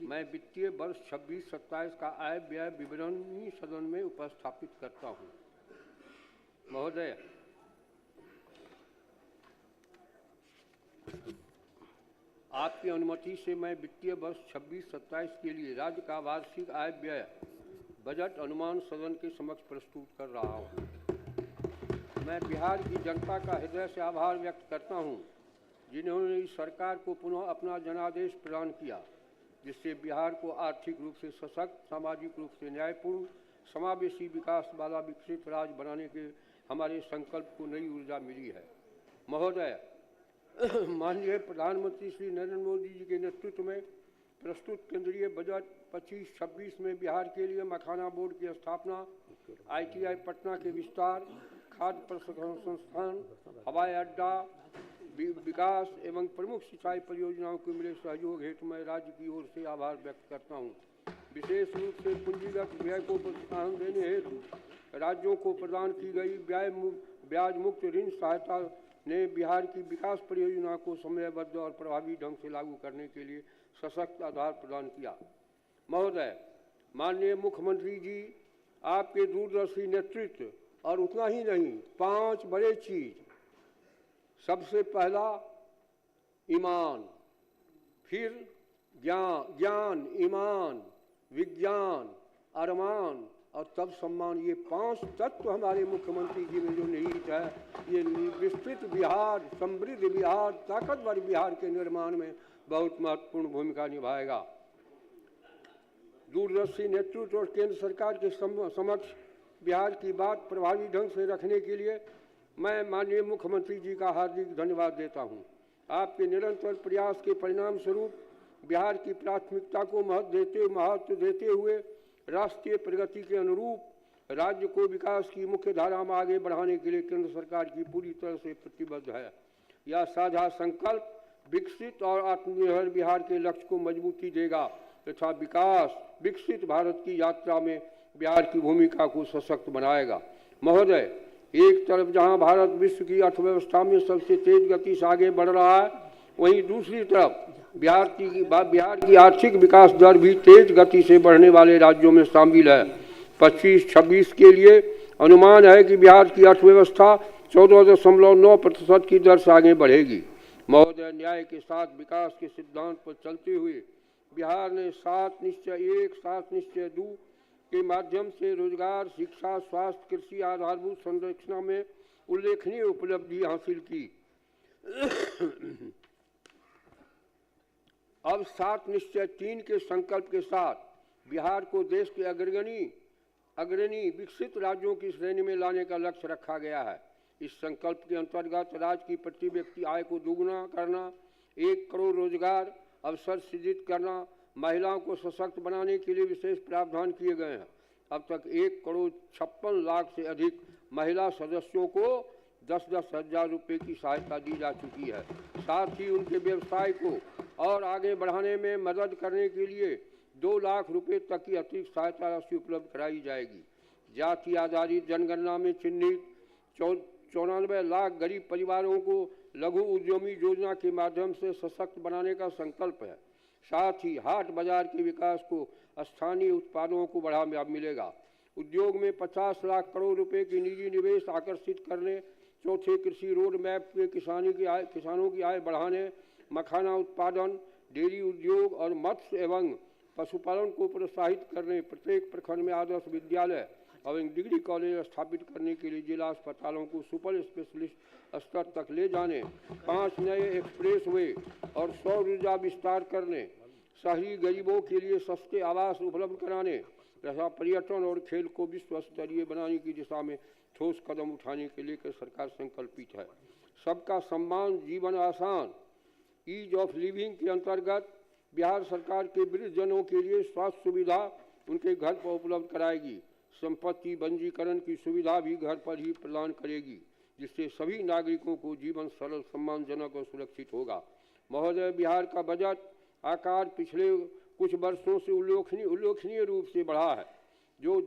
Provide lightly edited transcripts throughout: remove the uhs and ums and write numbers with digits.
मैं वित्तीय वर्ष 26-27 का आय व्यय विवरणी सदन में उपस्थापित करता हूं। महोदय, आपकी अनुमति से मैं वित्तीय वर्ष 26-27 के लिए राज्य का वार्षिक आय व्यय बजट अनुमान सदन के समक्ष प्रस्तुत कर रहा हूं। मैं बिहार की जनता का हृदय से आभार व्यक्त करता हूं, जिन्होंने इस सरकार को पुनः अपना जनादेश प्रदान किया, जिससे बिहार को आर्थिक रूप से सशक्त, सामाजिक रूप से न्यायपूर्ण, समावेशी विकास वाला विकसित राज्य बनाने के हमारे संकल्प को नई ऊर्जा मिली है। महोदय, माननीय प्रधानमंत्री श्री नरेंद्र मोदी जी के नेतृत्व में प्रस्तुत केंद्रीय बजट 25-26 में बिहार के लिए मखाना बोर्ड की स्थापना, ITI पटना के विस्तार, खाद्य प्रसंस्करण संस्थान, हवाई अड्डा विकास एवं प्रमुख सिंचाई परियोजनाओं को मिले सहयोग हेतु मैं राज्य की ओर से आभार व्यक्त करता हूं। विशेष रूप से पूंजीगत व्यय को प्रोत्साहन देने हेतु राज्यों को प्रदान की गई ब्याज मुक्त ऋण सहायता ने बिहार की विकास परियोजना को समयबद्ध और प्रभावी ढंग से लागू करने के लिए सशक्त आधार प्रदान किया। महोदय, माननीय मुख्यमंत्री जी, आपके दूरदर्शी नेतृत्व और उतना ही नहीं, 5 बड़े चीज। सबसे पहला ईमान, फिर ज्ञान, ईमान, विज्ञान, अरमान और तब सम्मान। ये 5 तत्व हमारे मुख्यमंत्री जी में जो निहित है, ये विस्तृत बिहार, समृद्ध बिहार, ताकतवर बिहार के निर्माण में बहुत महत्वपूर्ण भूमिका निभाएगा। दूरदर्शी नेतृत्व और केंद्र सरकार के समक्ष बिहार की बात प्रभावी ढंग से रखने के लिए मैं माननीय मुख्यमंत्री जी का हार्दिक धन्यवाद देता हूं। आपके निरंतर प्रयास के परिणाम स्वरूप बिहार की प्राथमिकता को महत्व देते हुए राष्ट्रीय प्रगति के अनुरूप राज्य को विकास की मुख्य धारा में आगे बढ़ाने के लिए केंद्र सरकार की पूरी तरह से प्रतिबद्ध है। यह साझा संकल्प विकसित और आत्मनिर्भर बिहार के लक्ष्य को मजबूती देगा तथा विकसित भारत की यात्रा में बिहार की भूमिका को सशक्त बनाएगा। महोदय, एक तरफ जहां भारत विश्व की अर्थव्यवस्था में सबसे तेज गति से आगे बढ़ रहा है, वहीं दूसरी तरफ बिहार की आर्थिक विकास दर भी तेज गति से बढ़ने वाले राज्यों में शामिल है। 25-26 के लिए अनुमान है कि बिहार की अर्थव्यवस्था 14.9% की दर से आगे बढ़ेगी। महोदय, न्याय के साथ विकास के सिद्धांत पर चलते हुए बिहार ने 7 निश्चय 1, 7 निश्चय 2 के माध्यम से रोजगार, शिक्षा, स्वास्थ्य, कृषि आधारभूत संरचना में उल्लेखनीय उपलब्धि हासिल की। अब 7 निश्चय 3 के संकल्प के साथ बिहार को देश के अग्रणी विकसित राज्यों की श्रेणी में लाने का लक्ष्य रखा गया है। इस संकल्प के अंतर्गत राज्य की प्रति व्यक्ति आय को दोगुना करना, 1 करोड़ रोजगार अवसर सृजित करना, महिलाओं को सशक्त बनाने के लिए विशेष प्रावधान किए गए हैं। अब तक 1,56,00,000 लाख से अधिक महिला सदस्यों को 10-10 हज़ार रुपये की सहायता दी जा चुकी है। साथ ही उनके व्यवसाय को और आगे बढ़ाने में मदद करने के लिए 2 लाख रुपये तक की अतिरिक्त सहायता राशि उपलब्ध कराई जाएगी। जाति आधारित जनगणना में चिन्हित 94 लाख गरीब परिवारों को लघु उद्यमी योजना के माध्यम से सशक्त बनाने का संकल्प है। साथ ही हाट बाजार के विकास को स्थानीय उत्पादों को बढ़ावा मिलेगा। उद्योग में 50 लाख करोड़ रुपए की निजी निवेश आकर्षित करने, चौथे कृषि रोड मैप के किसानों की आय बढ़ाने, मखाना उत्पादन, डेयरी उद्योग और मत्स्य एवं पशुपालन को प्रोत्साहित करने, प्रत्येक प्रखंड में आदर्श विद्यालय और डिग्री कॉलेज स्थापित करने के लिए जिला अस्पतालों को सुपर स्पेशलिस्ट स्तर तक ले जाने, 5 नए एक्सप्रेस वे और सौर ऊर्जा विस्तार करने, शहरी गरीबों के लिए सस्ते आवास उपलब्ध कराने तथा पर्यटन और खेल को विश्व स्तरीय बनाने की दिशा में ठोस कदम उठाने के लिए सरकार संकल्पित है। सबका सम्मान, जीवन आसान, ईज ऑफ लिविंग के अंतर्गत बिहार सरकार के वृद्धजनों के लिए स्वास्थ्य सुविधा उनके घर पर उपलब्ध कराएगी। संपत्ति पंजीकरण की सुविधा भी घर पर ही प्रदान करेगी, जिससे सभी नागरिकों को जीवन सरल, सम्मानजनक और सुरक्षित होगा। महोदय, बिहार का बजट आकार पिछले कुछ वर्षों से उल्लेखनीय रूप से बढ़ा है, जो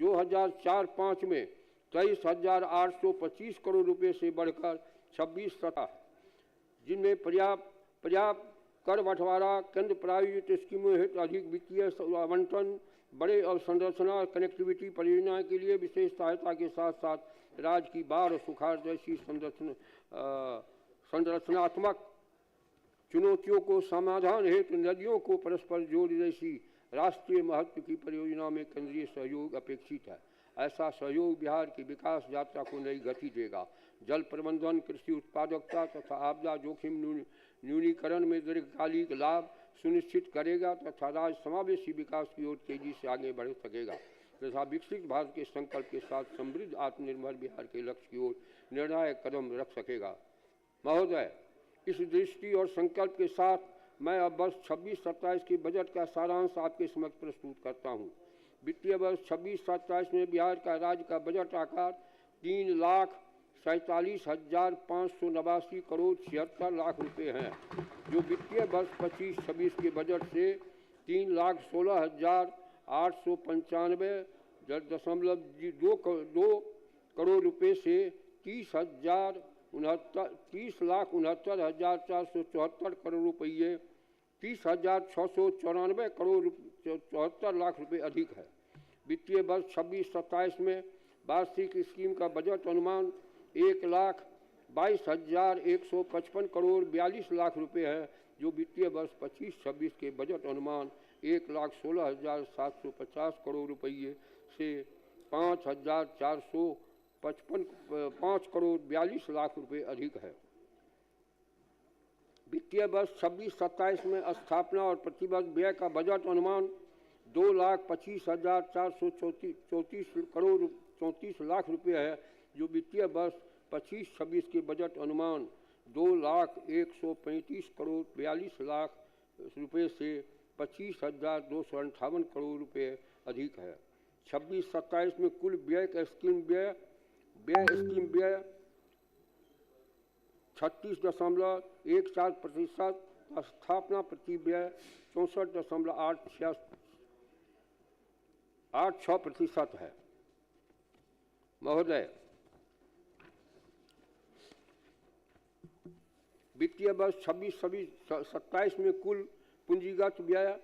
2004-05 में 23,825 करोड़ रुपए से बढ़कर 26 सतह, जिनमें पर्याप्त कर बंटवारा, केंद्र प्रायोजित स्कीमों हेतु अधिक वित्तीय आवंटन, बड़े अवसंरचना कनेक्टिविटी परियोजनाओं के लिए विशेष सहायता के साथ साथ राज्य की बाढ़ और सुखाड़ जैसी संरचनात्मक चुनौतियों को समाधान हेतु नदियों को परस्पर जोड़ जैसी राष्ट्रीय महत्व की परियोजनाओं में केंद्रीय सहयोग अपेक्षित है। ऐसा सहयोग बिहार की विकास यात्रा को नई गति देगा, जल प्रबंधन, कृषि उत्पादकता तथा आपदा जोखिम न्यूनीकरण में दीर्घकालिक लाभ सुनिश्चित करेगा तथा राज्य समावेशी विकास की ओर तेजी से आगे बढ़ सकेगा तथा विकसित भारत के संकल्प के साथ समृद्ध आत्मनिर्भर बिहार के लक्ष्य की ओर निर्णायक कदम रख सकेगा। महोदय, इस दृष्टि और संकल्प के साथ मैं अब वर्ष 26-27 के बजट का सारांश आपके समक्ष प्रस्तुत करता हूँ। वित्तीय वर्ष 26-27 में बिहार का राज्य का बजट आकार 3,47,589 करोड़ 76 लाख रुपए हैं, जो वित्तीय वर्ष 25-26 के बजट से 3,16,895.2 करोड़ रुपए से 30,69,474 करोड़ रुपये 30,694 करोड़ 74 लाख रुपए अधिक है। वित्तीय वर्ष 26-27 में वार्षिक स्कीम का बजट अनुमान 1,22,155 करोड़ 42 लाख रुपए है, जो वित्तीय वर्ष 25-26 के बजट अनुमान 1,16,750 करोड़ रुपये से 5,455 करोड़ 42 लाख रुपए अधिक है। वित्तीय वर्ष 26-27 में स्थापना और प्रतिवर्ष व्यय का बजट अनुमान 2,25,434 करोड़ 34 लाख रुपये है, जो वित्तीय वर्ष 25-26 के बजट अनुमान 2,01,35 करोड़ 42 लाख रुपये से 25,258 करोड़ रुपये अधिक है। 26-27 में कुल व्यय का स्कीम व्यय 36.14%, स्थापना प्रति व्यय 64.86% है। महोदय, वित्तीय वर्ष 26-27 में कुल पूंजीगत व्यय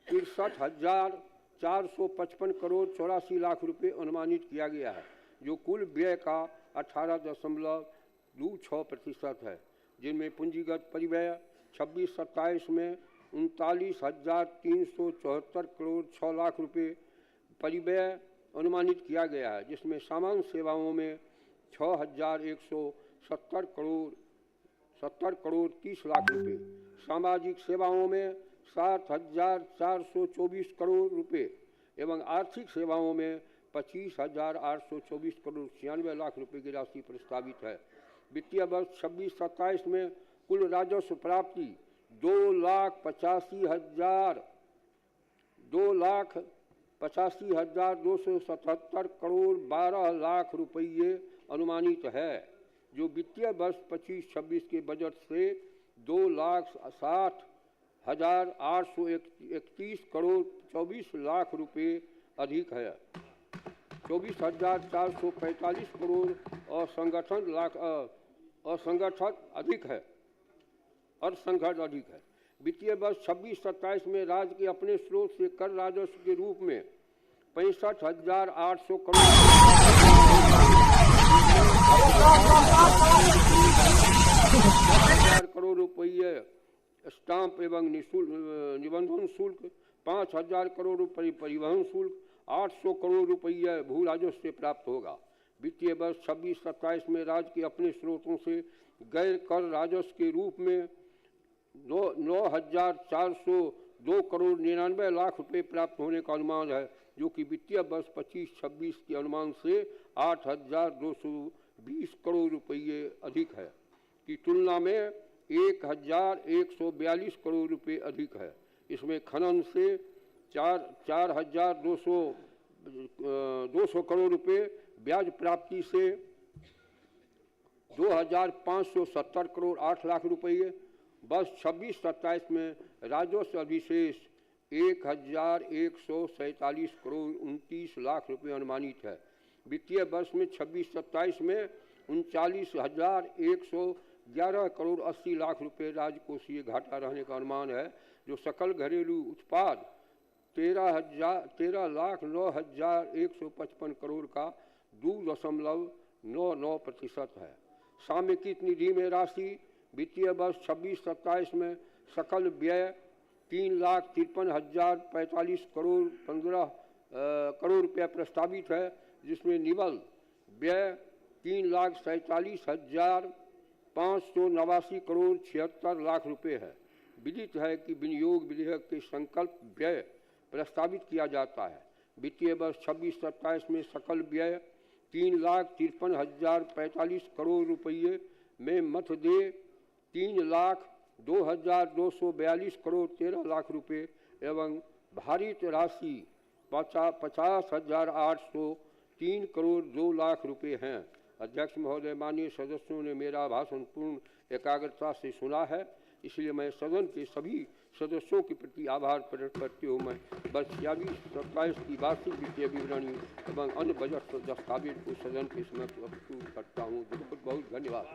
63,455 करोड़ 84 लाख रुपए अनुमानित किया गया है, जो कुल व्यय का 18.26% है, जिनमें पूंजीगत परिव्यय 26-27 में 39,374 करोड़ 6 लाख रुपए परिव्यय अनुमानित किया गया है, जिसमें सामान्य सेवाओं में 6,170 करोड़ 30 लाख रुपए, सामाजिक सेवाओं में 7,424 करोड़ रुपए एवं आर्थिक सेवाओं में 25,824 करोड़ 96 लाख रुपए की राशि प्रस्तावित है। वित्तीय वर्ष 26-27 में कुल राजस्व प्राप्ति 2,85,277 करोड़ 12 लाख रुपये अनुमानित है, जो वित्तीय वर्ष 25-26 के बजट से 2,60,831 करोड़ 24 लाख रुपये अधिक है। 24,445 करोड़ असंगठित अधिक है। वित्तीय वर्ष 26-27 में राज्य के अपने स्रोत से कर राजस्व के रूप में 65,800 करोड़ रुपये स्टाम्प एवं निबंधन शुल्क, 5,000 करोड़ रुपये परिवहन शुल्क, 800 करोड़ रुपये भू राजस्व से प्राप्त होगा। वित्तीय वर्ष 26-27 में राज्य के अपने स्रोतों से गैर कर राजस्व के रूप में 9,402 करोड़ 99 लाख रुपए प्राप्त होने का अनुमान है, जो कि वित्तीय वर्ष 25-26 के अनुमान से 8,220 करोड़ रुपये अधिक है की तुलना में 1,142 करोड़ रुपये अधिक है। इसमें खनन से 4,200 करोड़ रुपये, ब्याज प्राप्ति से 2,570 करोड़ 8 लाख रुपये, वर्ष 26-27 में राजस्व अधिशेष 1,147 करोड़ 29 लाख रुपये अनुमानित है। वित्तीय वर्ष में 26-27 में 39,100 11 करोड़ 80 लाख रुपए राजकोषीय घाटा रहने का अनुमान है, जो सकल घरेलू उत्पाद 13,09,155 करोड़ का 2.99% है। सामयिक निधि में राशि वित्तीय वर्ष 26-27 में सकल व्यय 3,53,045 करोड़ 15 करोड़ रुपया प्रस्तावित है, जिसमें निवल व्यय 3,47,589 करोड़ 76 लाख रुपए है। विदित है कि विनियोग विधेयक के संकल्प व्यय प्रस्तावित किया जाता है। वित्तीय वर्ष 26-27 में सकल व्यय 3,53,045 करोड़ रुपये में मध्यदेय 3,02,242 करोड़ 13 लाख रुपए एवं भारित राशि 50,803 करोड़ 2 लाख रुपए हैं। अध्यक्ष महोदय, माननीय सदस्यों ने मेरा भाषण पूर्ण एकाग्रता से सुना है, इसलिए मैं सदन के सभी सदस्यों के प्रति आभार प्रकट करते हुए मैं वर्ष 26-27 की वार्षिक वित्तीय विवरणी एवं अन्य बजट दस्तावेज को सदन के समक्ष प्रस्तुत करता हूँ। बहुत बहुत धन्यवाद।